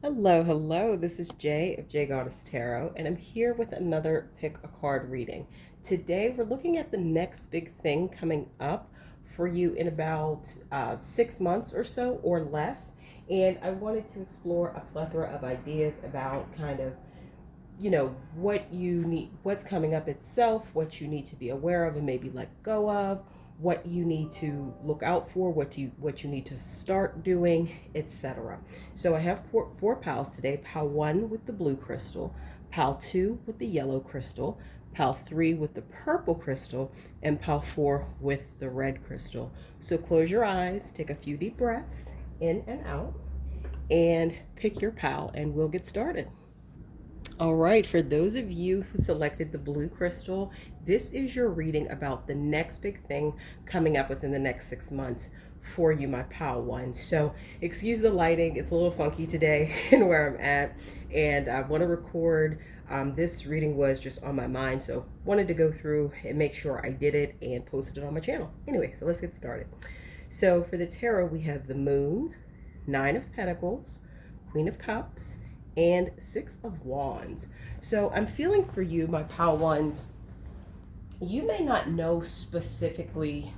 Hello, hello. This is Jay of Jay Goddess Tarot, and I'm here with another pick a card reading. Today, we're looking at the next big thing coming up for you in about 6 months or so or less. And I wanted to explore a plethora of ideas about kind of what you need, what's coming up itself, what you need to be aware of and maybe let go of, what you need to look out for, what you need to start doing, etc. So I have four piles today: pile 1 with the blue crystal, pile 2 with the yellow crystal, pile 3 with the purple crystal, and pile 4 with the red crystal. So close your eyes, take a few deep breaths in and out, and pick your pile and we'll get started. All right, for those of you who selected the blue crystal, this is your reading about the next big thing coming up within the next 6 months for you, my pal one. So, excuse the lighting, it's a little funky today and where I'm at, and I want to record. This reading was just on my mind, so wanted to go through and make sure I did it and posted it on my channel. Anyway, so let's get started. So, for the tarot, we have the Moon, Nine of Pentacles, Queen of Cups, and Six of Wands. So I'm feeling for you, my pal ones. You may not know specifically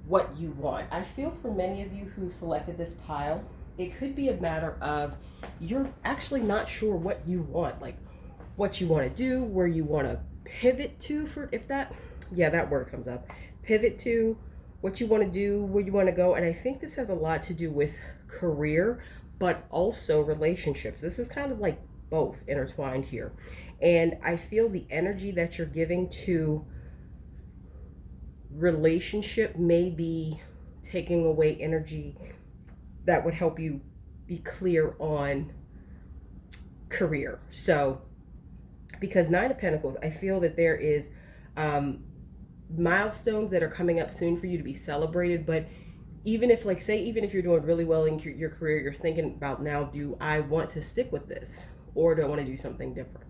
what you want. I feel for many of you who selected this pile, it could be a matter of you're actually not sure what you want, like what you want to do, where you want to pivot to, for if that, yeah, that word comes up. Pivot to what you want to do, where you want to go. And I think this has a lot to do with career, but also relationships. This is kind of like both intertwined here. And I feel the energy that you're giving to relationship may be taking away energy that would help you be clear on career. So, because Nine of Pentacles, I feel that there is milestones that are coming up soon for you to be celebrated, but even if, like, say, even if you're doing really well in your career, you're thinking about, now, do I want to stick with this, or do I want to do something different?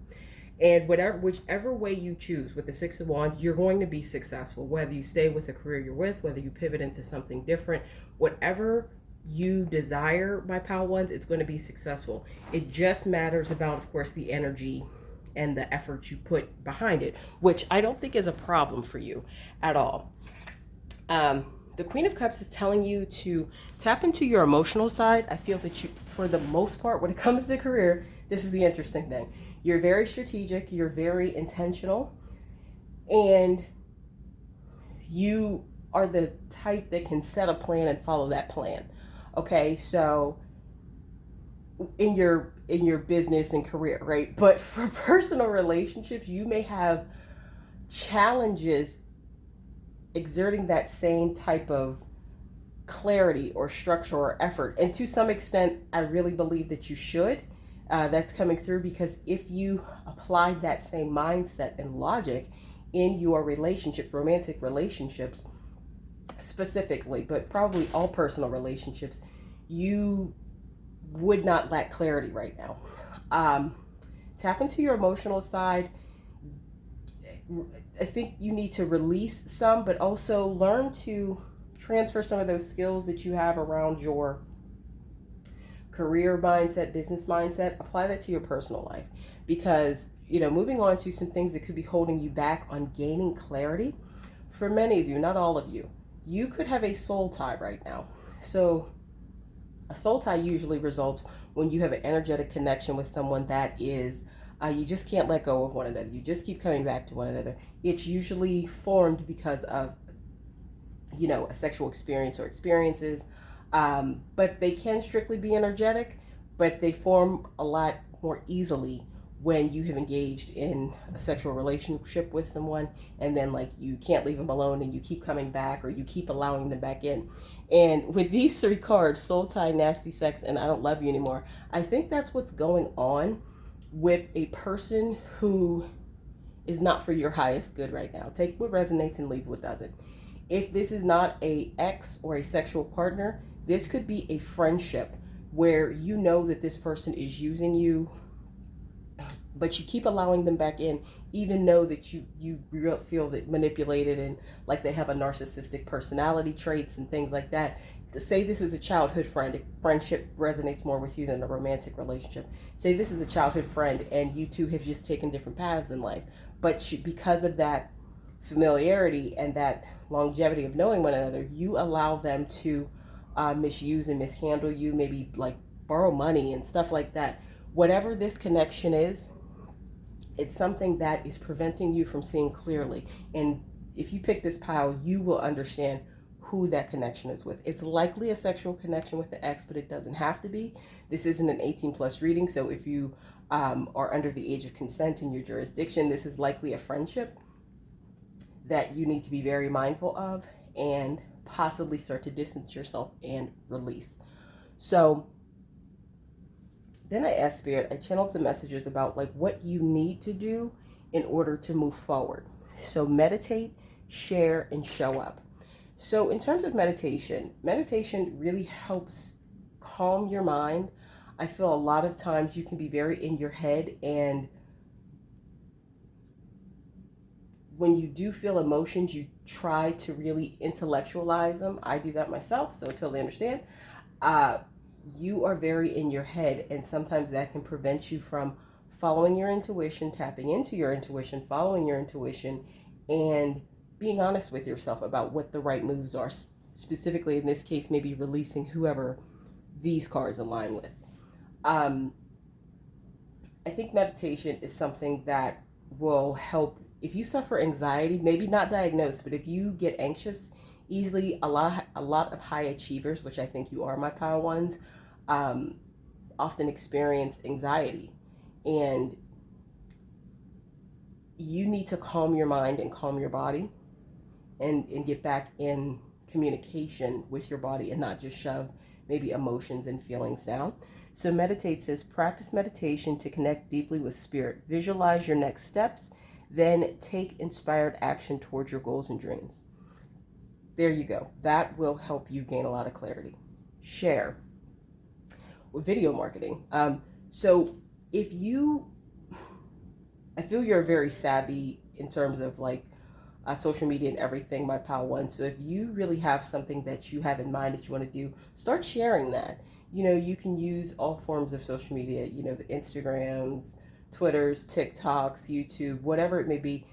And whichever way you choose with the Six of Wands, you're going to be successful, whether you stay with the career you're with, whether you pivot into something different, whatever you desire, my pal ones, it's going to be successful. It just matters about, of course, the energy and the effort you put behind it, which I don't think is a problem for you at all. The Queen of Cups is telling you to tap into your emotional side. I feel that you, for the most part, when it comes to career, this is the interesting thing. You're very strategic, you're very intentional, and you are the type that can set a plan and follow that plan. Okay, so in your business and career, right? But for personal relationships, you may have challenges exerting that same type of clarity or structure or effort. And to some extent, I really believe that you should. That's coming through, because if you applied that same mindset and logic in your relationships, romantic relationships specifically, but probably all personal relationships, you would not lack clarity right now. Tap into your emotional side. I think you need to release some, but also learn to transfer some of those skills that you have around your career mindset, business mindset, apply that to your personal life. Because, moving on to some things that could be holding you back on gaining clarity, for many of you, not all of you, you could have a soul tie right now. So a soul tie usually results when you have an energetic connection with someone that is, you just can't let go of one another. You just keep coming back to one another. It's usually formed because of, a sexual experience or experiences. But they can strictly be energetic, but they form a lot more easily when you have engaged in a sexual relationship with someone, and then, like, you can't leave them alone and you keep coming back, or you keep allowing them back in. And with these three cards, soul tie, nasty sex, and I don't love you anymore, I think that's what's going on with a person who is not for your highest good right now. Take what resonates and leave what doesn't. If this is not a ex or a sexual partner, this could be a friendship where you know that this person is using you, but you keep allowing them back in, even though that you feel that manipulated and like they have a narcissistic personality traits and things like that. say this is a childhood friend, if friendship resonates more with you than a romantic relationship. Say this is a childhood friend and you two have just taken different paths in life, but because of that familiarity and that longevity of knowing one another, you allow them to misuse and mishandle you, maybe like borrow money and stuff like that. Whatever this connection is, it's something that is preventing you from seeing clearly. And if you pick this pile, you will understand who that connection is with. It's likely a sexual connection with the ex, but it doesn't have to be. This isn't an 18 plus reading, so if you are under the age of consent in your jurisdiction, this is likely a friendship that you need to be very mindful of and possibly start to distance yourself and release. So then I asked Spirit, I channeled some messages about like what you need to do in order to move forward. So meditate, share, and show up. So in terms of meditation really helps calm your mind. I feel a lot of times you can be very in your head, and when you do feel emotions, you try to really intellectualize them. I do that myself, so I totally understand. You are very in your head, and sometimes that can prevent you from following your intuition, tapping into your intuition, following your intuition, and being honest with yourself about what the right moves are. Specifically, in this case, maybe releasing whoever these cards align with. I think meditation is something that will help if you suffer anxiety, maybe not diagnosed, but if you get anxious easily, a lot of high achievers, which I think you are, my pile ones, often experience anxiety. And you need to calm your mind and calm your body and get back in communication with your body and not just shove maybe emotions and feelings down. So meditate says, practice meditation to connect deeply with spirit. Visualize your next steps, then take inspired action towards your goals and dreams. There you go. That will help you gain a lot of clarity. Share with video marketing. So if you, I feel you're very savvy in terms of like social media and everything, my pal one. So if you really have something that you have in mind that you want to do, start sharing that. You know, you can use all forms of social media, you know, the Instagrams, Twitters, TikToks, YouTube, whatever it may be.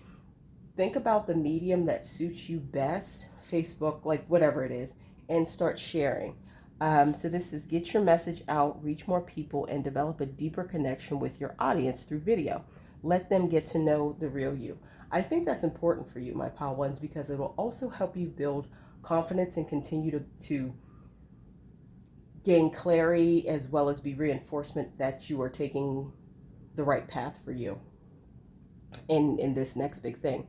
Think about the medium that suits you best, Facebook, like whatever it is, and start sharing. So this is get your message out, reach more people, and develop a deeper connection with your audience through video. Let them get to know the real you. I think that's important for you, my pal ones, because it will also help you build confidence and continue to gain clarity, as well as be reinforcement that you are taking the right path for you in this next big thing.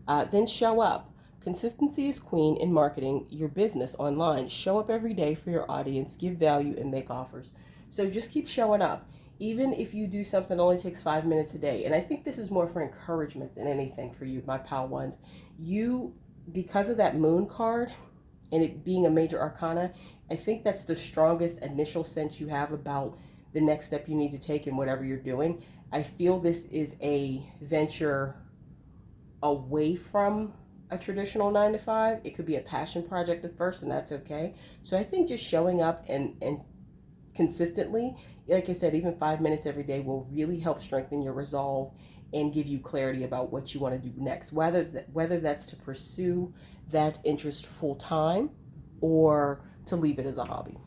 Then show up. Consistency is queen in marketing your business online. Show up every day for your audience, give value, and make offers. So just keep showing up. Even if you do something that only takes 5 minutes a day. And I think this is more for encouragement than anything for you, my pal ones. You, because of that moon card and it being a major arcana, I think that's the strongest initial sense you have about the next step you need to take in whatever you're doing. I feel this is a venture away from a traditional 9 to 5. It could be a passion project at first, and that's okay. So I think just showing up and consistently, like I said, even 5 minutes every day will really help strengthen your resolve and give you clarity about what you want to do next, whether that's to pursue that interest full time or to leave it as a hobby.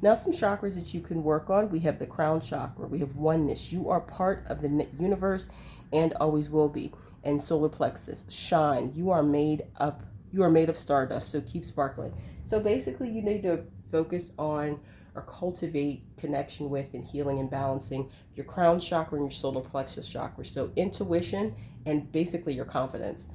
Now, some chakras that you can work on. We have the crown chakra. We have oneness. You are part of the universe and always will be. And solar plexus, shine. You are made of stardust, so keep sparkling. So basically, you need to focus on or cultivate connection with and healing and balancing your crown chakra and your solar plexus chakra. So intuition and basically your confidence.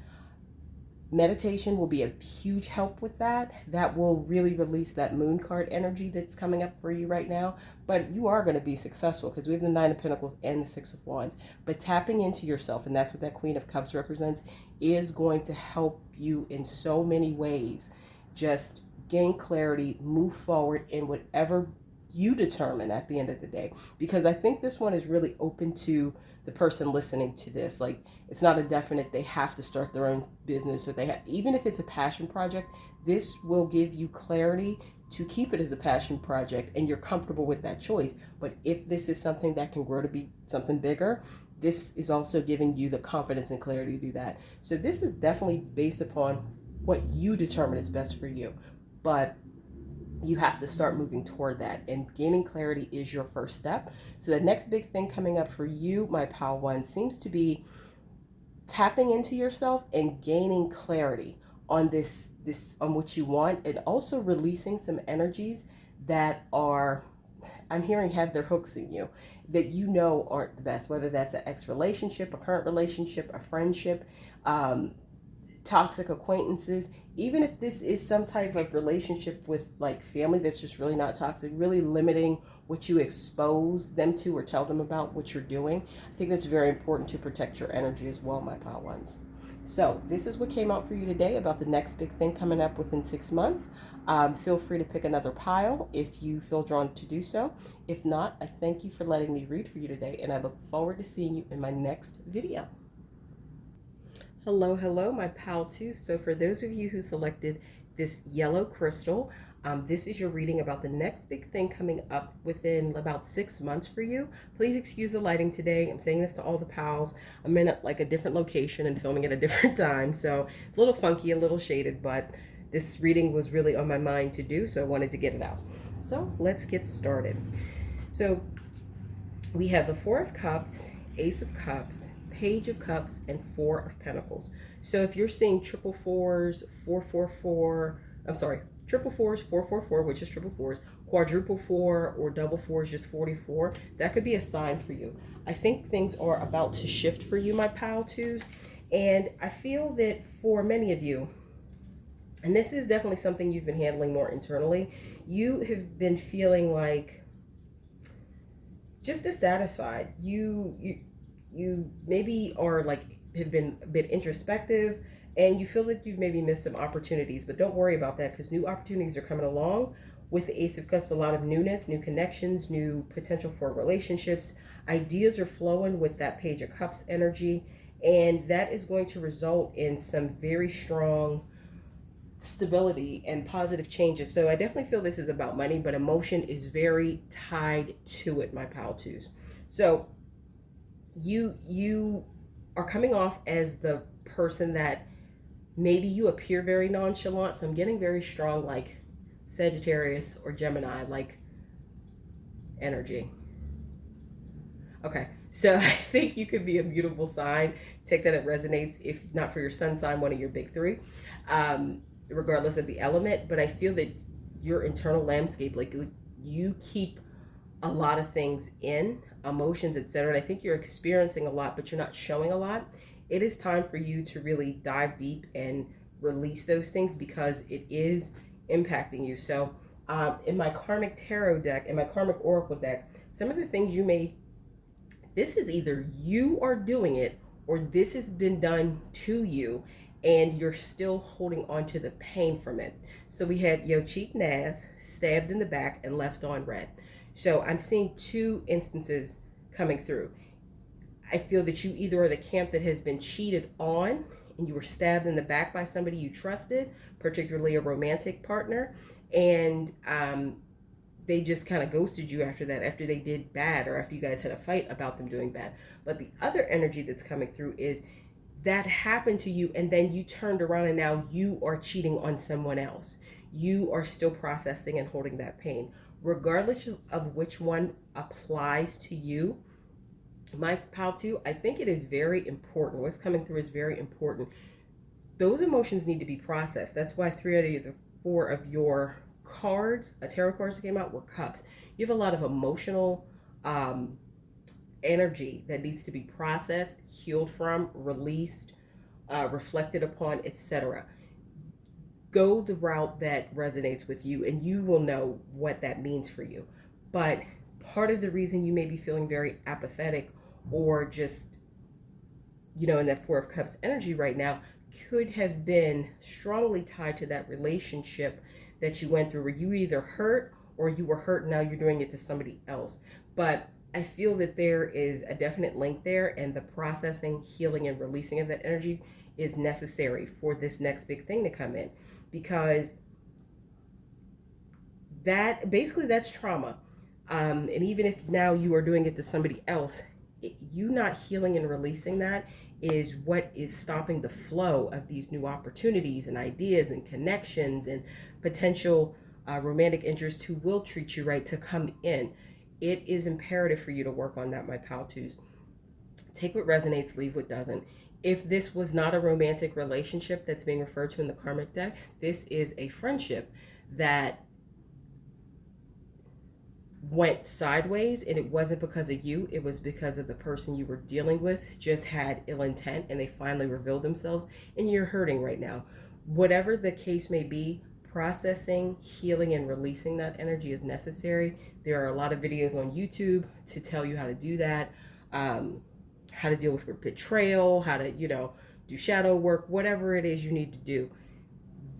Meditation will be a huge help with that. That will really release that moon card energy that's coming up for you right now. But you are going to be successful because we have the 9 of Pentacles and the 6 of Wands. But tapping into yourself, and that's what that Queen of Cups represents, is going to help you in so many ways. Just gain clarity, move forward in whatever you determine at the end of the day. Because I think this one is really open to the person listening to this. Like, it's not a definite they have to start their own business, or they have, even if it's a passion project, this will give you clarity to keep it as a passion project and you're comfortable with that choice. But if this is something that can grow to be something bigger, this is also giving you the confidence and clarity to do that. So this is definitely based upon what you determine is best for you. But you have to start moving toward that, and gaining clarity is your first step. So the next big thing coming up for you, my pal one, seems to be tapping into yourself and gaining clarity on this on what you want, and also releasing some energies that are, I'm hearing, have their hooks in you, that you know aren't the best, whether that's an ex relationship, a current relationship, a friendship, toxic acquaintances. Even if this is some type of relationship with like family that's just really not toxic, really limiting what you expose them to or tell them about what you're doing, I think that's very important to protect your energy as well, my pal ones. So this is what came out for you today about the next big thing coming up within 6 months. Feel free to pick another pile if you feel drawn to do so. If not, I thank you for letting me read for you today, and I look forward to seeing you in my next video. Hello, hello, my pal two. So for those of you who selected this yellow crystal, this is your reading about the next big thing coming up within about 6 months for you. Please excuse the lighting today. I'm saying this to all the pals. I'm in a different location and filming at a different time, so it's a little funky, a little shaded, but this reading was really on my mind to do, so I wanted to get it out. So let's get started. So we have the Four of Cups, Ace of Cups, Page of Cups, and Four of Pentacles. So if you're seeing triple fours, 444, I'm sorry, triple fours, 444, which is triple fours, quadruple four, or double fours, just 44, that could be a sign for you. I think things are about to shift for you, my pal twos. And I feel that for many of you, and this is definitely something you've been handling more internally, you have been feeling like just dissatisfied. You maybe are like, have been a bit introspective, and you feel that you've maybe missed some opportunities, but don't worry about that, because new opportunities are coming along. With the Ace of Cups, a lot of newness, new connections, new potential for relationships. Ideas are flowing with that Page of Cups energy, and that is going to result in some very strong stability and positive changes. So I definitely feel this is about money, but emotion is very tied to it, my pal twos. So you are coming off as the person that maybe you appear very nonchalant. So I'm getting very strong like Sagittarius or Gemini like energy. Okay, so I think you could be a mutable sign. Take that, it resonates. If not for your sun sign, one of your big three, regardless of the element. But I feel that your internal landscape, like you keep a lot of things in, emotions, etc. And I think you're experiencing a lot, but you're not showing a lot. It is time for you to really dive deep and release those things, because it is impacting you. So in my Karmic Tarot deck, in my Karmic Oracle deck, some of the things you may, this is either you are doing it or this has been done to you and you're still holding on to the pain from it. So we had Yo Cheek Naz, stabbed in the back and left on red. So I'm seeing two instances coming through. I feel that you either are the camp that has been cheated on and you were stabbed in the back by somebody you trusted, particularly a romantic partner, and they just kind of ghosted you after that, after they did bad, or after you guys had a fight about them doing bad. But the other energy that's coming through is that happened to you, and then you turned around and now you are cheating on someone else. You are still processing and holding that pain. Regardless of which one applies to you, my pal two, I think it is very important. What's coming through is very important. Those emotions need to be processed. That's why 3 out of the 4 of your cards, tarot cards that came out, were cups. You have a lot of emotional energy that needs to be processed, healed from, released, reflected upon, etc. Go the route that resonates with you, and you will know what that means for you. But part of the reason you may be feeling very apathetic or just, in that 4 of Cups energy right now could have been strongly tied to that relationship that you went through, where you either hurt or you were hurt and now you're doing it to somebody else. But I feel that there is a definite link there, and the processing, healing, and releasing of that energy is necessary for this next big thing to come in, because that basically that's trauma. And even if now you are doing it to somebody else, you not healing and releasing that is what is stopping the flow of these new opportunities and ideas and connections and potential romantic interests who will treat you right to come in. It is imperative for you to work on that, my pal twos. Take what resonates, leave what doesn't. If this was not a romantic relationship that's being referred to in the karmic deck, this is a friendship that went sideways, and it wasn't because of you, it was because of the person you were dealing with just had ill intent and they finally revealed themselves, and you're hurting right now. Whatever the case may be, processing, healing, and releasing that energy is necessary. There are a lot of videos on YouTube to tell you how to do that, how to deal with betrayal, how to do shadow work, whatever it is you need to do.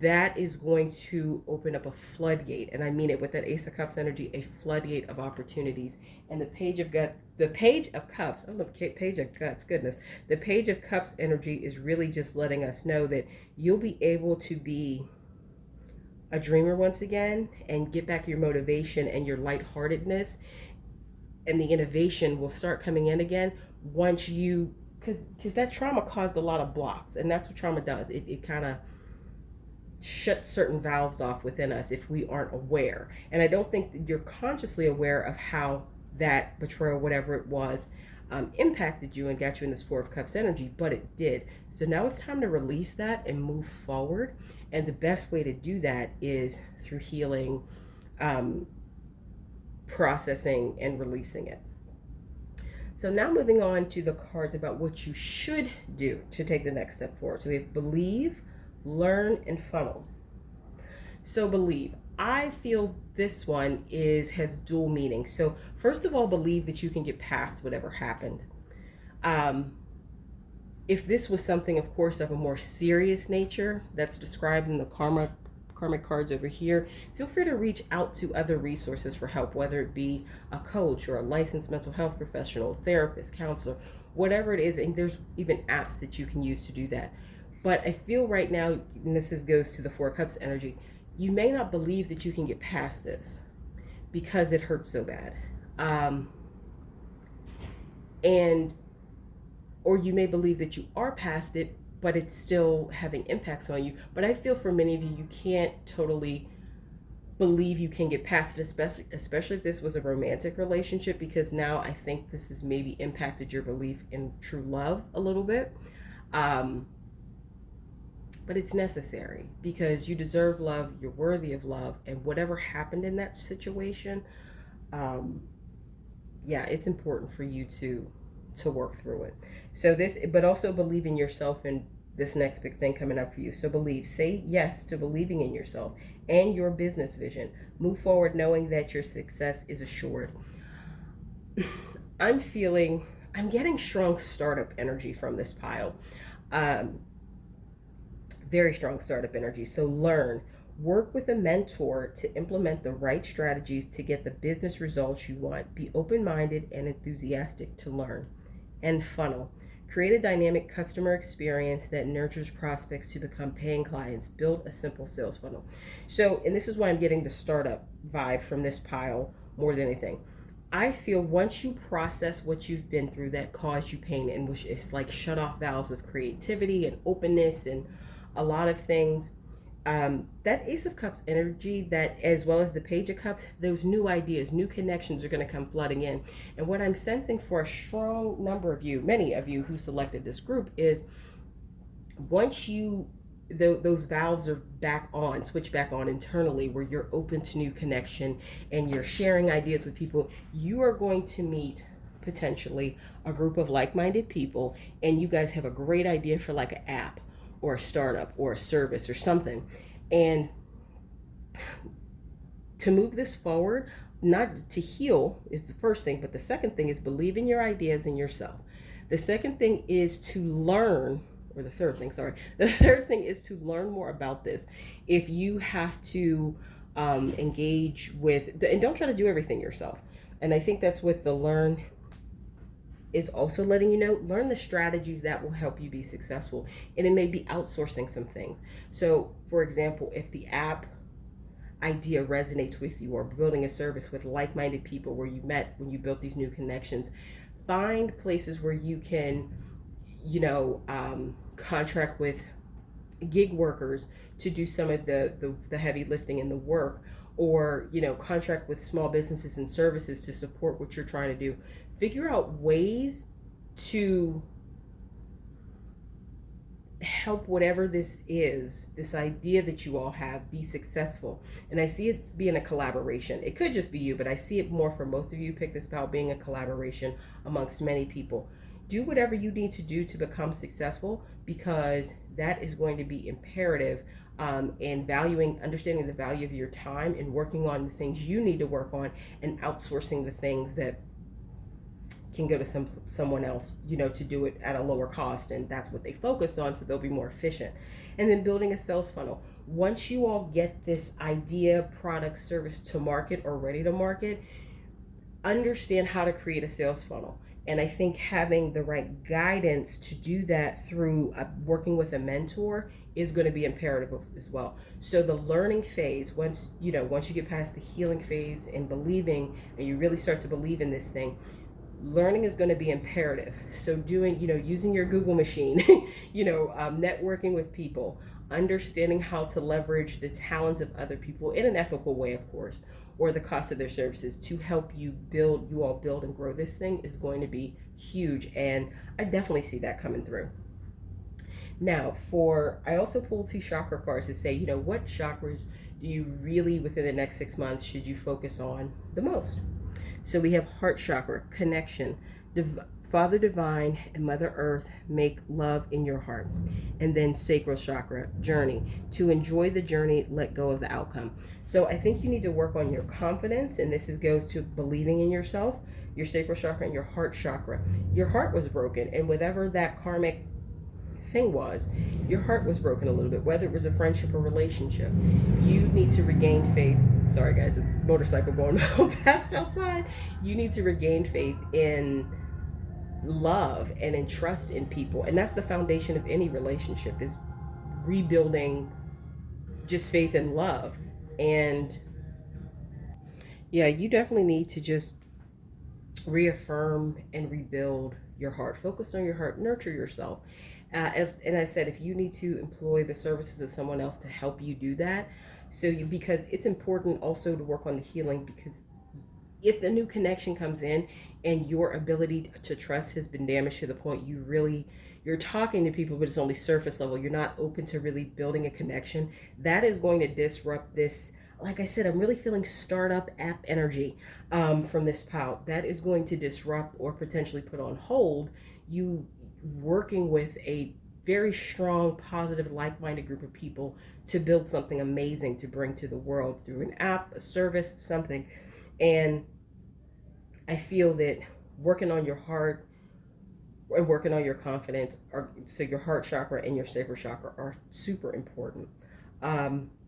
That is going to open up a floodgate, and I mean it with that Ace of Cups energy, a floodgate of opportunities. And the Page of Cups, I love the Page of Cups, goodness. The Page of Cups energy is really just letting us know that you'll be able to be a dreamer once again and get back your motivation and your lightheartedness, and the innovation will start coming in again once you, because that trauma caused a lot of blocks, and that's what trauma does. It kind of shut certain valves off within us if we aren't aware. And I don't think that you're consciously aware of how that betrayal, whatever it was, impacted you and got you in this Four of Cups energy, but it did. So now it's time to release that and move forward. And the best way to do that is through healing, processing, and releasing it. So now moving on to the cards about what you should do to take the next step forward. So we have believe, learn, and funnel. So believe. I feel this one has dual meaning. So first of all, believe that you can get past whatever happened. If this was something, of course, of a more serious nature that's described in the karmic cards over here, feel free to reach out to other resources for help, whether it be a coach or a licensed mental health professional, therapist, counselor, whatever it is. And there's even apps that you can use to do that. But I feel right now, and this goes to the Four Cups energy, you may not believe that you can get past this because it hurts so bad. Or you may believe that you are past it, but it's still having impacts on you. But I feel for many of you, you can't totally believe you can get past it, especially if this was a romantic relationship, because now I think this has maybe impacted your belief in true love a little bit. But it's necessary because you deserve love, you're worthy of love, and whatever happened in that situation, it's important for you to work through it. So but also believe in yourself and this next big thing coming up for you. So say yes to believing in yourself and your business vision. Move forward knowing that your success is assured. I'm getting strong startup energy from this pile. Very strong startup energy. So learn, work with a mentor to implement the right strategies to get the business results you want. Be open-minded and enthusiastic to learn. And funnel, create a dynamic customer experience that nurtures prospects to become paying clients. Build a simple sales funnel. So, and this is why I'm getting the startup vibe from this pile more than anything. I feel once you process what you've been through that caused you pain, and which is like shut off valves of creativity and openness and a lot of things, that Ace of Cups energy, that as well as the Page of Cups, those new ideas, new connections are going to come flooding in. And what I'm sensing for a strong number of you, many of you who selected this group, is once those valves are switch back on internally, where you're open to new connection and you're sharing ideas with people, you are going to meet potentially a group of like-minded people, and you guys have a great idea for like an app or a startup or a service or something. And to move this forward, not to heal is the first thing, but the second thing is believe in your ideas and yourself. The second thing is to learn, or the third thing is to learn more about this. If you have to engage with, and don't try to do everything yourself. And I think that's what the learn is also letting you know. Learn the strategies that will help you be successful, and it may be outsourcing some things. So for example, if the app idea resonates with you, or building a service with like-minded people where you met when you built these new connections. Find places where you can, contract with gig workers to do some of the heavy lifting and the work, or contract with small businesses and services to support what you're trying to do. Figure out ways to help whatever this is, this idea that you all have, be successful. And I see it being a collaboration. It could just be you, but I see it more for most of you pick this about being a collaboration amongst many people. Do whatever you need to do to become successful, because that is going to be imperative, and understanding the value of your time and working on the things you need to work on, and outsourcing the things that can go to someone else, to do it at a lower cost, and that's what they focus on, so they'll be more efficient. And then building a sales funnel. Once you all get this idea, product, service to market or ready to market, understand how to create a sales funnel. And I think having the right guidance to do that through working with a mentor is going to be imperative as well. So the learning phase, once you get past the healing phase and believing, and you really start to believe in this thing, learning is going to be imperative. So doing, using your Google machine, networking with people, understanding how to leverage the talents of other people in an ethical way, of course, or the cost of their services to help you all build and grow this thing is going to be huge. And I definitely see that coming through. Now, I also pulled 2 chakra cards to say, what chakras do you really, within the next 6 months, should you focus on the most? So we have heart chakra, connection, Father Divine and Mother Earth, make love in your heart. And then sacral chakra, journey, to enjoy the journey, let go of the outcome. So I think you need to work on your confidence, and this goes to believing in yourself, your sacral chakra and your heart chakra. Your heart was broken, and whatever that karmic thing was, your heart was broken a little bit, whether it was a friendship or relationship. You need to regain faith. Sorry guys, it's a motorcycle going past outside. You need to regain faith in love and in trust in people, and that's the foundation of any relationship, is rebuilding just faith and love. And yeah, you definitely need to just reaffirm and rebuild your heart. Focus on your heart, nurture yourself. And I said, if you need to employ the services of someone else to help you do that, because it's important also to work on the healing, because if a new connection comes in and your ability to trust has been damaged to the point you're talking to people, but it's only surface level, you're not open to really building a connection, that is going to disrupt this. Like I said, I'm really feeling startup app energy from this POW. That is going to disrupt or potentially put on hold you working with a very strong, positive, like-minded group of people to build something amazing to bring to the world through an app, a service, something. And I feel that working on your heart and working on your confidence, so your heart chakra and your sacral chakra are super important.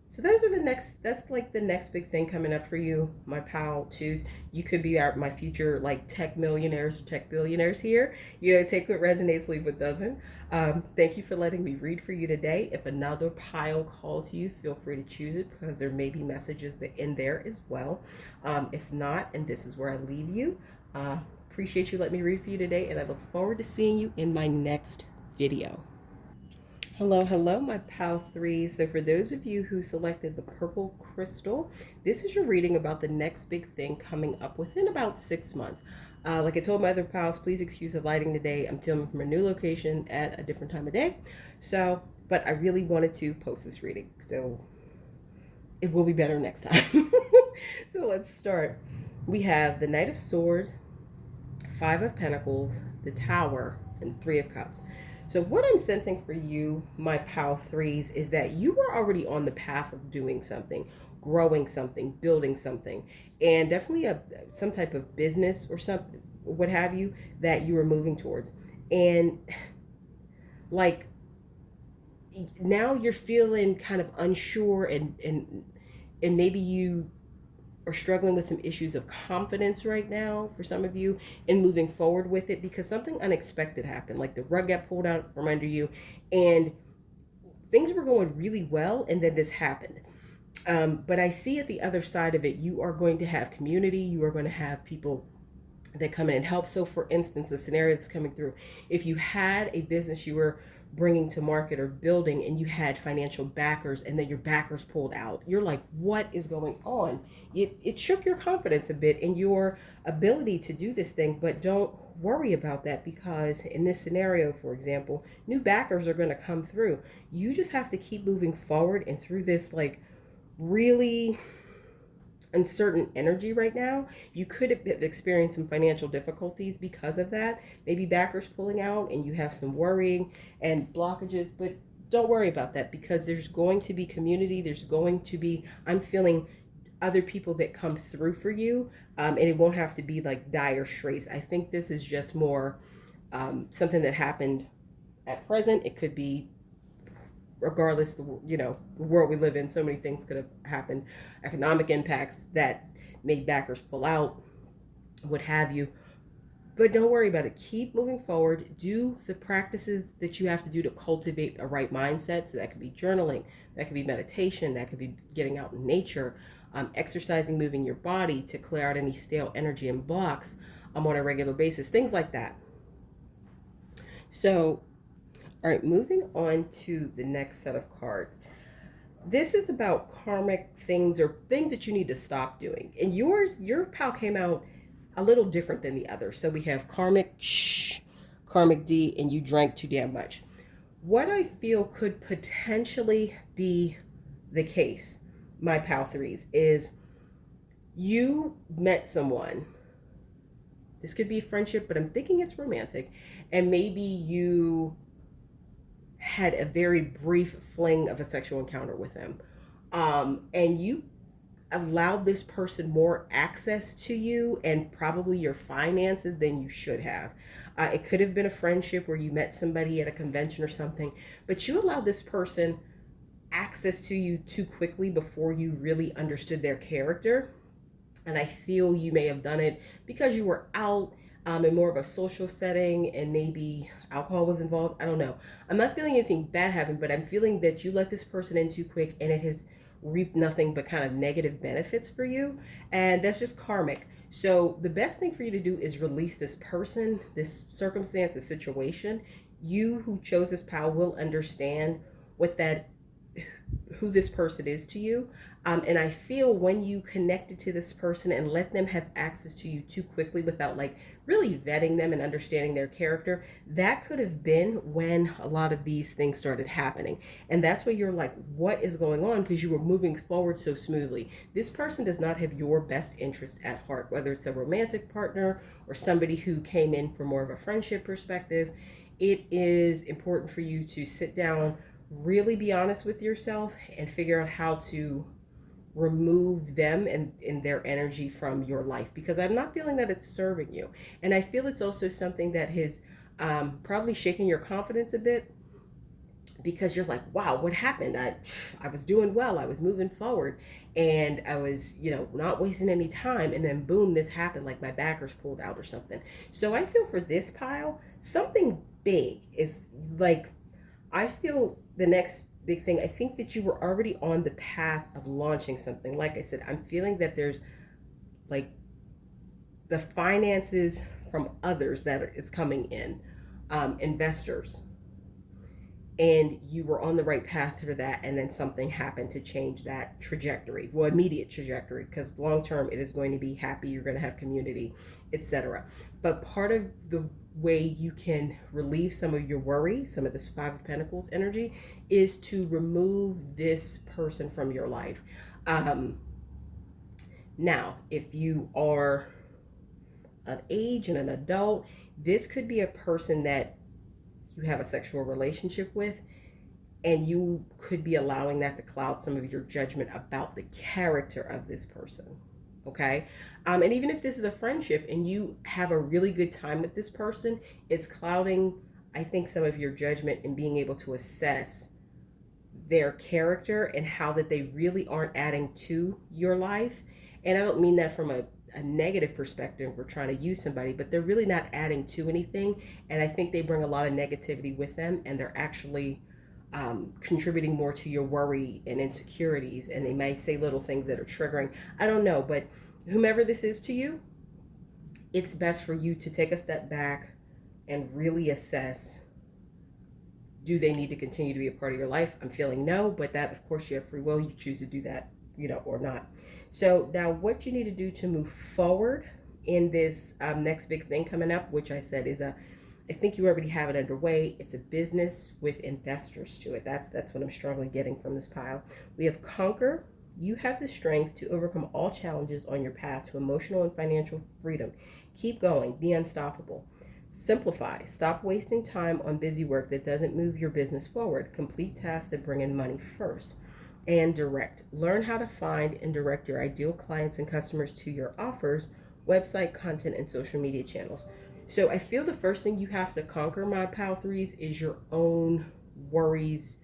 So those are that's like the next big thing coming up for you, my POW 2s. You could be my future like tech millionaires or tech billionaires here. Take what resonates, leave what doesn't. Thank you for letting me read for you today. If another pile calls you, feel free to choose it, because there may be messages in there as well. If not, and this is where I leave you, appreciate you letting me read for you today, and I look forward to seeing you in my next video. Hello, my POW 3s. So for those of you who selected the purple crystal, this is your reading about the next big thing coming up within about 6 months. Like I told my other pals, please excuse the lighting today. I'm filming from a new location at a different time of day. But I really wanted to post this reading, so it will be better next time. So let's start. We have the Knight of Swords, 5 of Pentacles, the Tower, and 3 of Cups. So what I'm sensing for you, my POW 3s, is that you were already on the path of doing something, growing something, building something, and definitely some type of business or something, what have you, that you were moving towards. And like now you're feeling kind of unsure, and maybe you are struggling with some issues of confidence right now for some of you in moving forward with it, because something unexpected happened, like the rug got pulled out from under you and things were going really well, and then this happened. But I see at the other side of it, you are going to have community. You are going to have people that come in and help. So, for instance, a scenario that's coming through, if you had a business you were bringing to market or building and you had financial backers and then your backers pulled out, you're like, what is going on? It shook your confidence a bit in your ability to do this thing, but don't worry about that because in this scenario, for example, new backers are going to come through. You just have to keep moving forward and through this, like, really uncertain energy right now. You could have experienced some financial difficulties because of that. Maybe backers pulling out and you have some worrying and blockages, but don't worry about that because there's going to be community. There's going to be, I'm feeling other people that come through for you, and it won't have to be like dire straits. I think this is just more something that happened at present. It could be regardless, the world we live in, so many things could have happened, economic impacts that made backers pull out, what have you. But don't worry about it. Keep moving forward. Do the practices that you have to do to cultivate a right mindset. So that could be journaling, that could be meditation, that could be getting out in nature, exercising, moving your body to clear out any stale energy and blocks on a regular basis, things like that. So, all right, moving on to the next set of cards. This is about karmic things or things that you need to stop doing. And your pal came out a little different than the others. So we have karmic D, and you drank too damn much. What I feel could potentially be the case, my pal threes, is you met someone. This could be friendship, but I'm thinking it's romantic. And maybe you had a very brief fling of a sexual encounter with them. And you allowed this person more access to you and probably your finances than you should have. It could have been a friendship where you met somebody at a convention or something, but you allowed this person access to you too quickly before you really understood their character. And I feel you may have done it because you were out in more of a social setting and maybe alcohol was involved. I don't know. I'm not feeling anything bad happen, but I'm feeling that you let this person in too quick and it has reaped nothing but kind of negative benefits for you. And that's just karmic. So the best thing for you to do is release this person, this circumstance, this situation. You who chose this pal will understand what that who this person is to you. And I feel when you connected to this person and let them have access to you too quickly without like really vetting them and understanding their character, that could have been when a lot of these things started happening. And that's where you're like, what is going on? Because you were moving forward so smoothly. This person does not have your best interest at heart, whether it's a romantic partner or somebody who came in for more of a friendship perspective. It is important for you to sit down, really be honest with yourself, and figure out how to remove them and their energy from your life because I'm not feeling that it's serving you. And I feel it's also something that has probably shaking your confidence a bit because you're like, wow, what happened? I was doing well. I was moving forward and I was, not wasting any time. And then boom, this happened, like my backers pulled out or something. So I feel for this pile, something big is like, I feel the next big thing, I think that you were already on the path of launching something. Like I said, I'm feeling that there's like the finances from others that is coming in, investors, and you were on the right path for that, and then something happened to change that trajectory, well, immediate trajectory, because long term it is going to be happy, you're going to have community, etc. But part of the way you can relieve some of your worry, some of this Five of Pentacles energy, is to remove this person from your life. Now if you are of age and an adult, this could be a person that you have a sexual relationship with, and you could be allowing that to cloud some of your judgment about the character of this person. Okay. And even if this is a friendship and you have a really good time with this person, it's clouding, I think, some of your judgment and being able to assess their character and how that they really aren't adding to your life. And I don't mean that from a negative perspective or trying to use somebody, but they're really not adding to anything. And I think they bring a lot of negativity with them, and they're actually contributing more to your worry and insecurities, and they may say little things that are triggering. I don't know, but whomever this is to you, it's best for you to take a step back and really assess, do they need to continue to be a part of your life? I'm feeling no, but that, of course, you have free will. You choose to do that, or not. So now what you need to do to move forward in this next big thing coming up, which I said is I think you already have it underway. It's a business with investors to it. That's what I'm strongly getting from this pile. We have conquer. You have the strength to overcome all challenges on your path to emotional and financial freedom. Keep going. Be unstoppable. Simplify. Stop wasting time on busy work that doesn't move your business forward. Complete tasks that bring in money first. And direct. Learn how to find and direct your ideal clients and customers to your offers, website, content, and social media channels. So I feel the first thing you have to conquer, my pal threes, is your own worries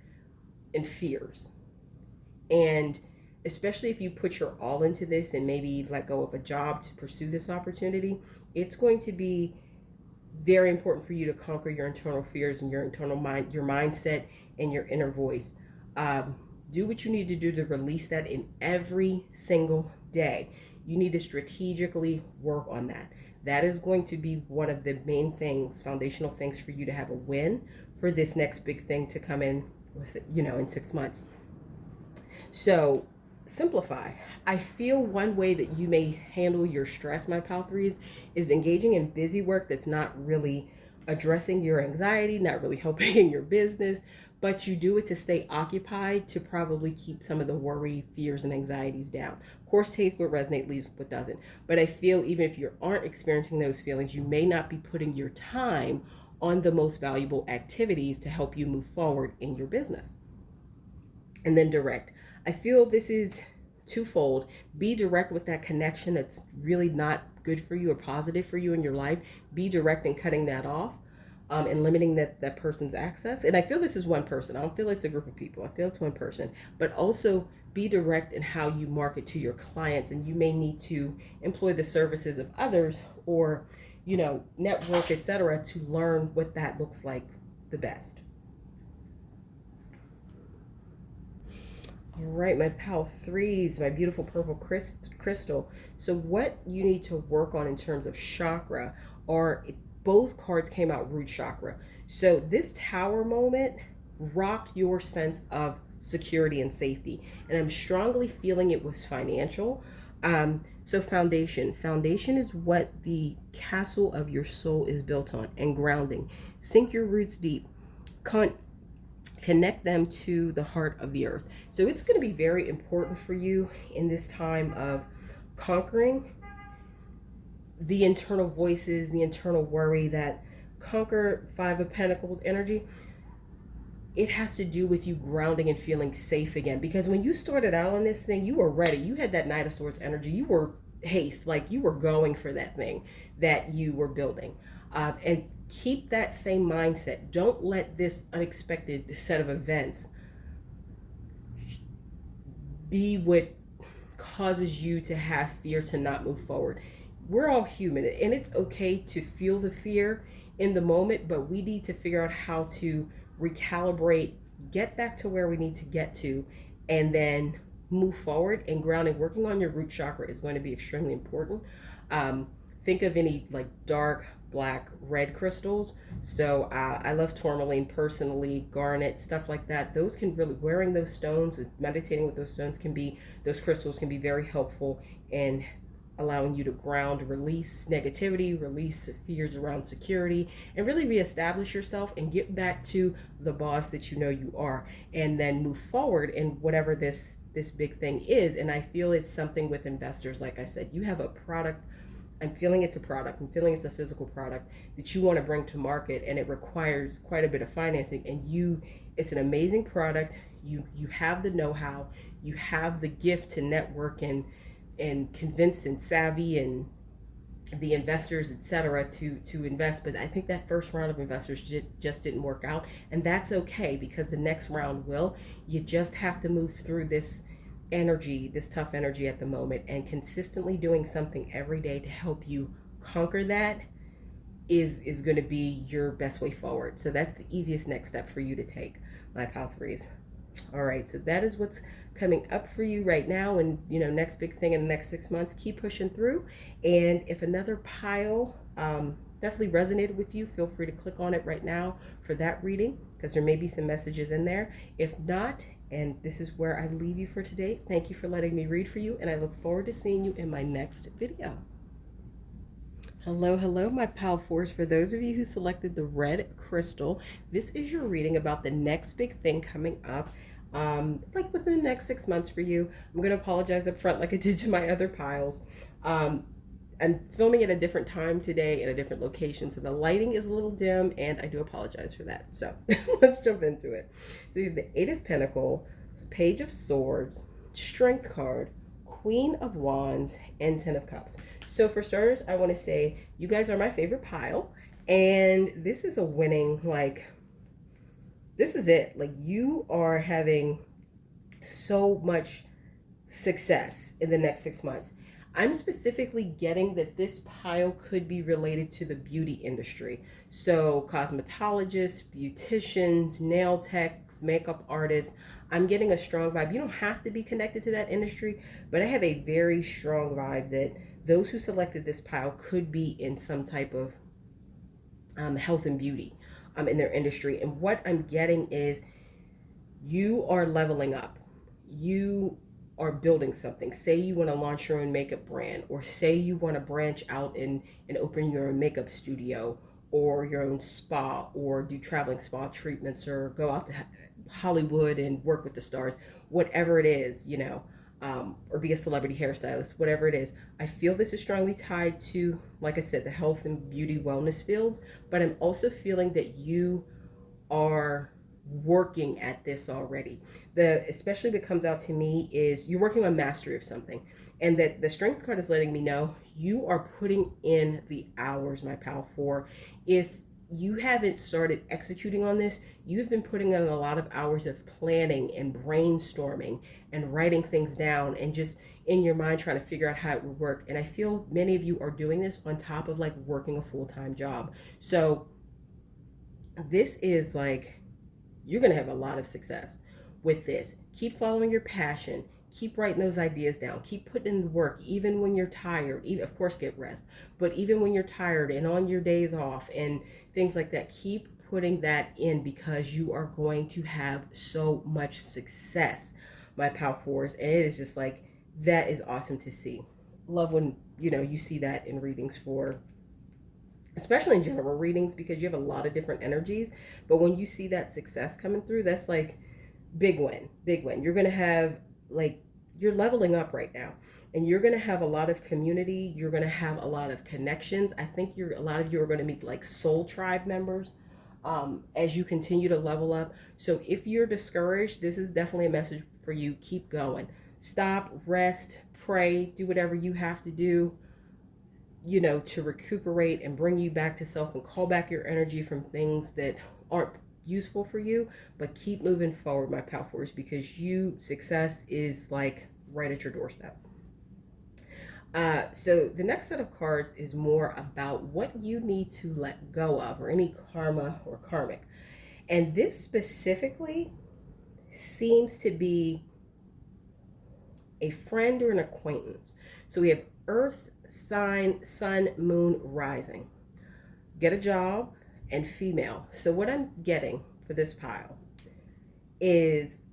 and fears. And especially if you put your all into this and maybe let go of a job to pursue this opportunity, it's going to be very important for you to conquer your internal fears and your internal mind, your mindset, and your inner voice. Do what you need to do to release that in every single day. You need to strategically work on that. That is going to be one of the main things, foundational things for you to have a win for this next big thing to come in with, in 6 months. So simplify. I feel one way that you may handle your stress, my pal threes, is engaging in busy work that's not really addressing your anxiety, not really helping in your business, but you do it to stay occupied, to probably keep some of the worry, fears, and anxieties down. Of course, take what resonates, leaves what doesn't. But I feel even if you aren't experiencing those feelings, you may not be putting your time on the most valuable activities to help you move forward in your business. And then direct. I feel this is twofold. Be direct with that connection that's really not good for you or positive for you in your life. Be direct in cutting that off. And limiting that person's access. And I feel this is one person. I don't feel it's a group of people. I feel it's one person. But also be direct in how you market to your clients. And you may need to employ the services of others or, network, etc., to learn what that looks like the best. All right, my pal threes, my beautiful purple crystal. So what you need to work on in terms of chakra are both cards came out root chakra. So this tower moment rocked your sense of security and safety. And I'm strongly feeling it was financial. So foundation. Foundation is what the castle of your soul is built on, and grounding. Sink your roots deep. Connect them to the heart of the earth. So it's going to be very important for you in this time of conquering the internal voices, the internal worry. That conquer Five of Pentacles energy, it has to do with you grounding and feeling safe again. Because when you started out on this thing, you were ready. You had that Knight of Swords energy. You were haste, like you were going for that thing that you were building. And keep that same mindset. Don't let this unexpected set of events be what causes you to have fear to not move forward. We're all human, and it's okay to feel the fear in the moment, but we need to figure out how to recalibrate, get back to where we need to get to, and then move forward. And grounding, working on your root chakra is going to be extremely important. Think of any like dark, black, red crystals. So I love tourmaline personally, garnet, stuff like that. Those can really, wearing those stones, meditating with those stones those crystals can be very helpful in allowing you to ground, release negativity, release fears around security, and really reestablish yourself and get back to the boss that you know you are, and then move forward in whatever this big thing is. And I feel it's something with investors. Like I said, you have a product. I'm feeling it's a product. I'm feeling it's a physical product that you want to bring to market, and it requires quite a bit of financing. And it's an amazing product. You have the know-how. You have the gift to network and convince and savvy and the investors, etc., to invest. But I think that first round of investors just didn't work out, and that's okay, because the next round will. You just have to move through this energy, this tough energy at the moment, and consistently doing something every day to help you conquer that is going to be your best way forward. So that's the easiest next step for you to take, my pal threes. All right, so that is what's coming up for you right now, and next big thing in the next 6 months. Keep pushing through, and if another pile definitely resonated with you, feel free to click on it right now for that reading, because there may be some messages in there. If not, and this is where I leave you for today, thank you for letting me read for you, and I look forward to seeing you in my next video. Hello, my pal fours. For those of you who selected the red crystal, this is your reading about the next big thing coming up, like within the next 6 months for you. I'm going to apologize up front like I did to my other piles. I'm filming at a different time today in a different location, so the lighting is a little dim, and I do apologize for that. So let's jump into it. So you have the Eight of Pentacles, Page of Swords, Strength card, Queen of Wands, and Ten of Cups. So for starters, I want to say you guys are my favorite pile, and this is a winning, this is it. Like, you are having so much success in the next 6 months. I'm specifically getting that this pile could be related to the beauty industry. So cosmetologists, beauticians, nail techs, makeup artists. I'm getting a strong vibe. You don't have to be connected to that industry, but I have a very strong vibe that those who selected this pile could be in some type of health and beauty in their industry. And what I'm getting is you are leveling up. You are building something. Say you want to launch your own makeup brand, or say you want to branch out and open your own makeup studio, or your own spa, or do traveling spa treatments, or go out to Hollywood and work with the stars, whatever it is, or be a celebrity hairstylist, whatever it is. I feel this is strongly tied to, like I said, the health and beauty wellness fields, but I'm also feeling that you are working at this already. Especially what comes out to me is you're working on mastery of something, and that the Strength card is letting me know you are putting in the hours, my pal. For if you haven't started executing on this, you've been putting in a lot of hours of planning and brainstorming and writing things down, and just in your mind trying to figure out how it would work. And I feel many of you are doing this on top of working a full-time job. So this is you're going to have a lot of success with this. Keep following your passion. Keep writing those ideas down. Keep putting in the work, even when you're tired. Of course, get rest. But even when you're tired and on your days off and things like that, keep putting that in, because you are going to have so much success, my pal fours. And it is just that is awesome to see. Love when, you see that in readings especially in general readings, because you have a lot of different energies. But when you see that success coming through, that's big win, big win. You're going to have you're leveling up right now, and you're going to have a lot of community. You're going to have a lot of connections. I think a lot of you are going to meet soul tribe members as you continue to level up. So if you're discouraged, this is definitely a message for you. Keep going. Stop, rest, pray, do whatever you have to do, to recuperate and bring you back to self, and call back your energy from things that aren't useful for you. But keep moving forward, my pal fours, because success is right at your doorstep. So the next set of cards is more about what you need to let go of, or any karma or karmic. And this specifically seems to be a friend or an acquaintance. So we have Earth sign, Sun, Moon, Rising. Get a job, and female. So what I'm getting for this pile is,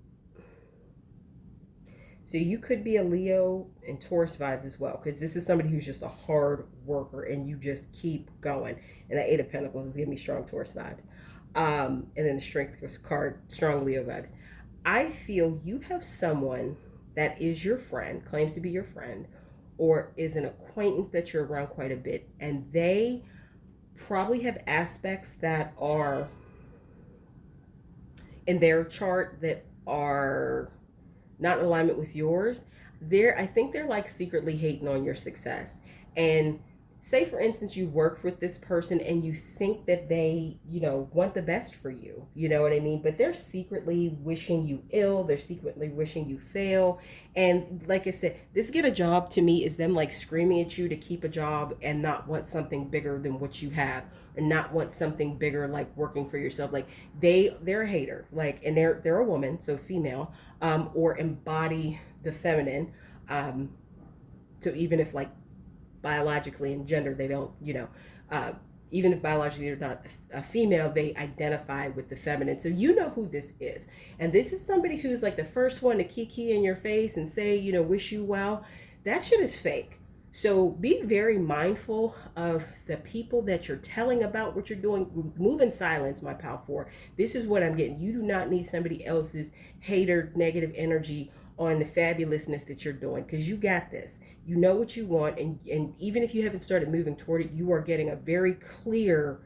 so you could be a Leo and Taurus vibes as well, because this is somebody who's just a hard worker and you just keep going. And the Eight of Pentacles is giving me strong Taurus vibes. And then the Strength card, strong Leo vibes. I feel you have someone that is your friend, claims to be your friend, or is an acquaintance that you're around quite a bit, and they probably have aspects that are in their chart that are not in alignment with yours. I think they're secretly hating on your success. And say, for instance, you work with this person and you think that they, want the best for you, you know what I mean? But they're secretly wishing you ill. They're secretly wishing you fail. And like I said, this get a job to me is them screaming at you to keep a job and not want something bigger than what you have, or not want something bigger like working for yourself. Like they're a hater, like, and they're a woman, so female, or embody the feminine. Um, so even if like biologically and gender they don't, uh, even if biologically they're not a female, they identify with the feminine. So you know who this is. And this is somebody who's like the first one to kiki in your face and say, wish you well. That shit is fake. So be very mindful of the people that you're telling about what you're doing. Move in silence, my pal. For this is what I'm getting. You do not need somebody else's hater, negative energy on the fabulousness that you're doing, because you got this. You know what you want, and even if you haven't started moving toward it, you are getting a very clear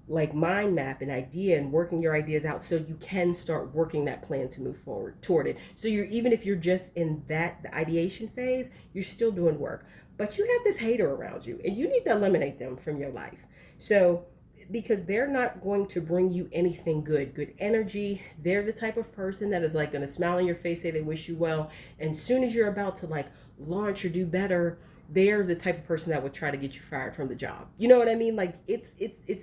like mind map and idea, and working your ideas out so you can start working that plan to move forward toward it. So you're, even if you're just in the ideation phase, you're still doing work. But you have this hater around you, and you need to eliminate them from your life. So because they're not going to bring you anything good energy. They're the type of person that is like going to smile in your face, say they wish you well, and as soon as you're about to like launch or do better, they're the type of person that would try to get you fired from the job. You know what I mean? Like it's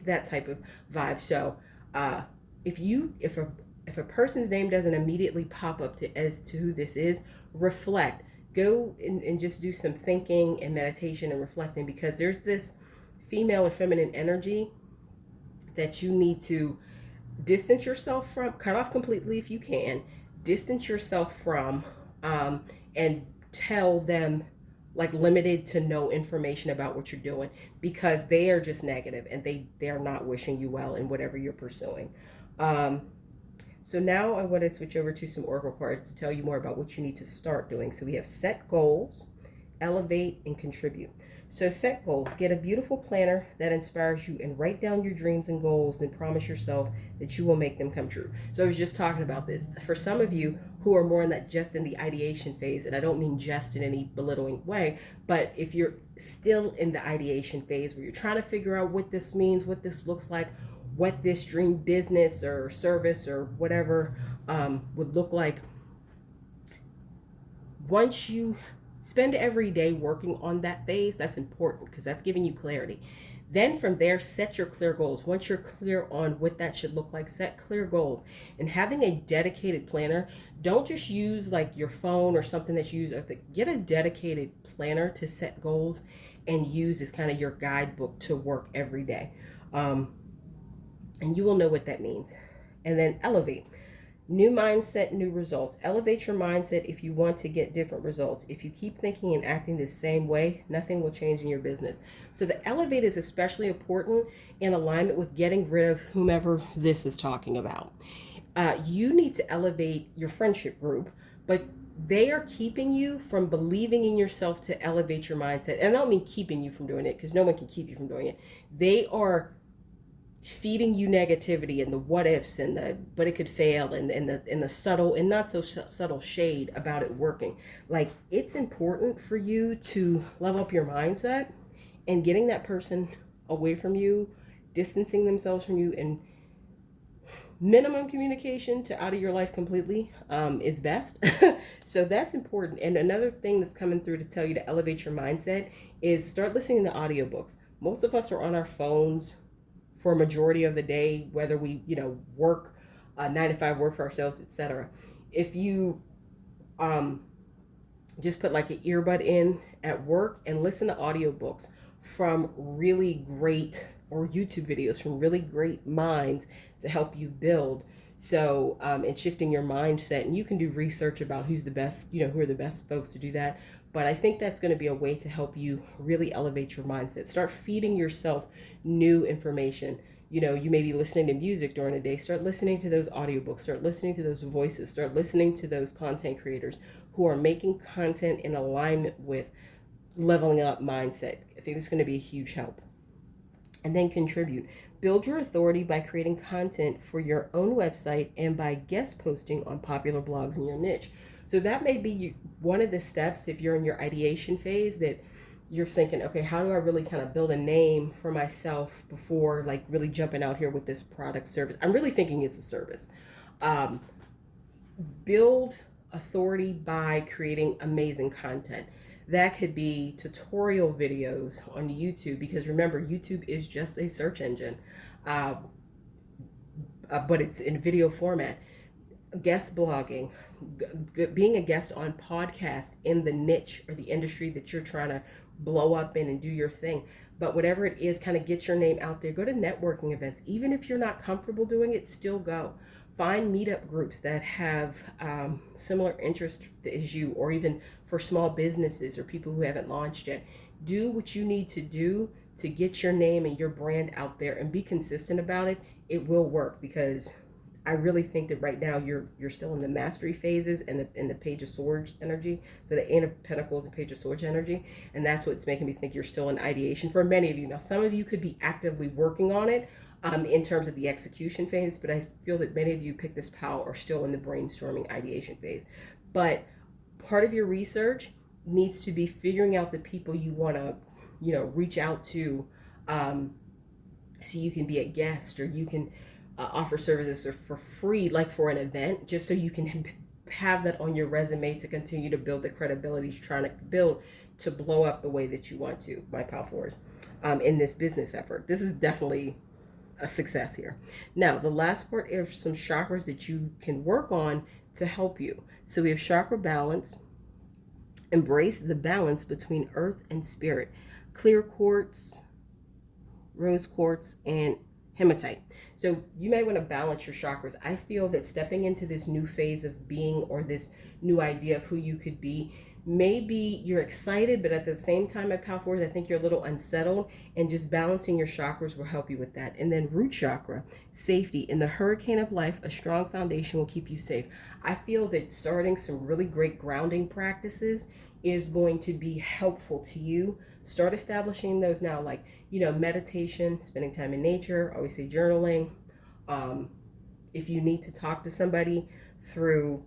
that type of vibe. So if a person's name doesn't immediately pop up to as to who this is, reflect. Go and just do some thinking and meditation and reflecting, because there's this female or feminine energy that you need to distance yourself from, cut off completely if you can, distance yourself from, and tell them like limited to no information about what you're doing, because they are just negative and they're not wishing you well in whatever you're pursuing. So now I want to switch over to some oracle cards to tell you more about what you need to start doing. So we have set goals, elevate, and contribute. So set goals. Get a beautiful planner that inspires you and write down your dreams and goals and promise yourself that you will make them come true. So I was just talking about this. For some of you who are more in that just in the ideation phase, and I don't mean just in any belittling way, but if you're still in the ideation phase where you're trying to figure out what this means, what this looks like, what this dream business or service or whatever would look like, once you spend every day working on that phase, that's important because that's giving you clarity. Then from there, set your clear goals. Once you're clear on what that should look like, set clear goals. And having a dedicated planner, don't just use like your phone or something that you use. Get a dedicated planner to set goals and use as kind of your guidebook to work every day. And you will know what that means. And then elevate. New mindset, new results. Elevate your mindset if you want to get different results. If you keep thinking and acting the same way, nothing will change in your business. So the elevate is especially important in alignment with getting rid of whomever this is talking about. You need to elevate your friendship group, but they are keeping you from believing in yourself to elevate your mindset. And I don't mean keeping you from doing it, because no one can keep you from doing it. They are feeding you negativity and the what ifs and the but it could fail and the subtle and not so subtle shade about it working. Like, it's important for you to level up your mindset, and getting that person away from you, distancing themselves from you, and minimum communication to out of your life completely is best. So that's important. And another thing that's coming through to tell you to elevate your mindset is start listening to audiobooks. Most of us are on our phones for a majority of the day, whether we, work 9 to 5, work for ourselves, etc. If you just put like an earbud in at work and listen to audiobooks from really great, or YouTube videos from really great minds to help you build. So, and shifting your mindset, and you can do research about who's the best, who are the best folks to do that. But I think that's going to be a way to help you really elevate your mindset. Start feeding yourself new information. You may be listening to music during the day. Start listening to those audiobooks. Start listening to those voices. Start listening to those content creators who are making content in alignment with leveling up mindset. I think it's going to be a huge help. And then contribute. Build your authority by creating content for your own website and by guest posting on popular blogs in your niche. So that may be one of the steps if you're in your ideation phase, that you're thinking, okay, how do I really kind of build a name for myself before like really jumping out here with this product service? I'm really thinking it's a service. Build authority by creating amazing content. That could be tutorial videos on YouTube, because remember, YouTube is just a search engine, uh, but it's in video format. Guest blogging, being a guest on podcasts in the niche or the industry that you're trying to blow up in and do your thing. But whatever it is, kind of get your name out there. Go to networking events. Even if you're not comfortable doing it, still go. Find meetup groups that have similar interests as you, or even for small businesses or people who haven't launched yet. Do what you need to do to get your name and your brand out there, and be consistent about it. It will work, because I really think that right now you're still in the mastery phases and the Page of Swords energy. So the Eight of Pentacles and Page of Swords energy, and that's what's making me think you're still in ideation for many of you. Now, some of you could be actively working on it in terms of the execution phase, but I feel that many of you pick this pile are still in the brainstorming ideation phase. But part of your research needs to be figuring out the people you want to, reach out to, so you can be a guest, or you can offer services for free, like for an event, just so you can have that on your resume to continue to build the credibility you're trying to build to blow up the way that you want to, my pal fours, in this business effort. This is definitely a success here. Now, the last part is some chakras that you can work on to help you. So we have chakra balance. Embrace the balance between earth and spirit. Clear quartz, rose quartz, and hematite. So you may want to balance your chakras. I feel that stepping into this new phase of being, or this new idea of who you could be, maybe you're excited, but at the same time, my pal fours, I think you're a little unsettled, and just balancing your chakras will help you with that. And then root chakra, safety. In the hurricane of life, a strong foundation will keep you safe. I feel that starting some really great grounding practices is going to be helpful to you. Start establishing those now, like, meditation, spending time in nature, always say journaling. If you need to talk to somebody through,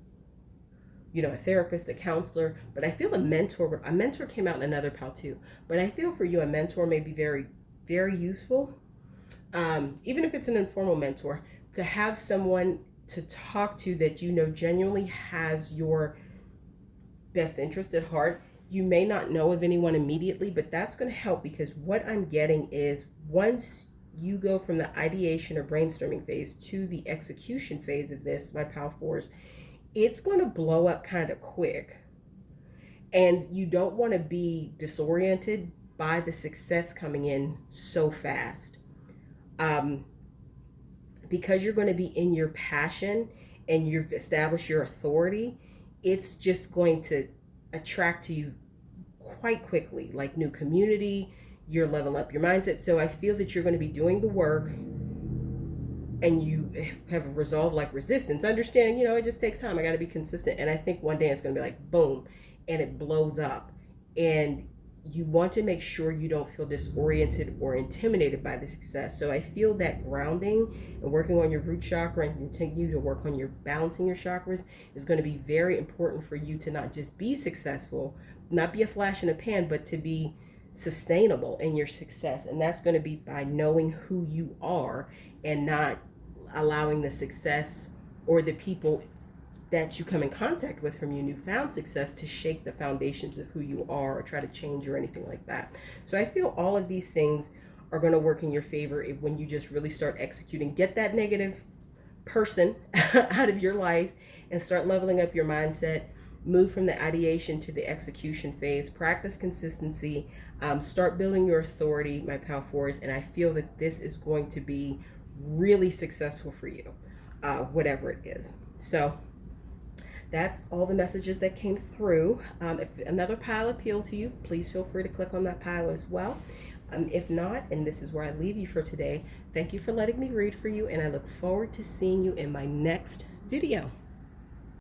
a therapist, a counselor, but I feel a mentor came out in another pal too, but I feel for you, a mentor may be very, very useful. Even if it's an informal mentor, to have someone to talk to that genuinely has your best interest at heart. You may not know of anyone immediately, but that's going to help, because what I'm getting is, once you go from the ideation or brainstorming phase to the execution phase of this, my pal fours, it's going to blow up kind of quick. And you don't want to be disoriented by the success coming in so fast. Because you're going to be in your passion and you've established your authority, it's just going to attract to you quite quickly, like new community, you're leveling up your mindset. So I feel that you're going to be doing the work, and you have a resolve like resistance, understanding, it just takes time. I got to be consistent. And I think one day it's going to be like, boom, and it blows up. And you want to make sure you don't feel disoriented or intimidated by the success. So I feel that grounding and working on your root chakra, and continue to work on your balancing your chakras, is going to be very important for you to not just be successful, not be a flash in the pan, but to be sustainable in your success. And that's going to be by knowing who you are, and not allowing the success or the people that you come in contact with from your newfound success to shake the foundations of who you are, or try to change, or anything like that. So I feel all of these things are going to work in your favor when you just really start executing. Get that negative person out of your life and start leveling up your mindset. Move from the ideation to the execution phase. Practice consistency. Start building your authority, my pal fours. And I feel that this is going to be really successful for you, whatever it is. So that's all the messages that came through. If another pile appealed to you, please feel free to click on that pile as well. If not, and this is where I leave you for today, thank you for letting me read for you, and I look forward to seeing you in my next video.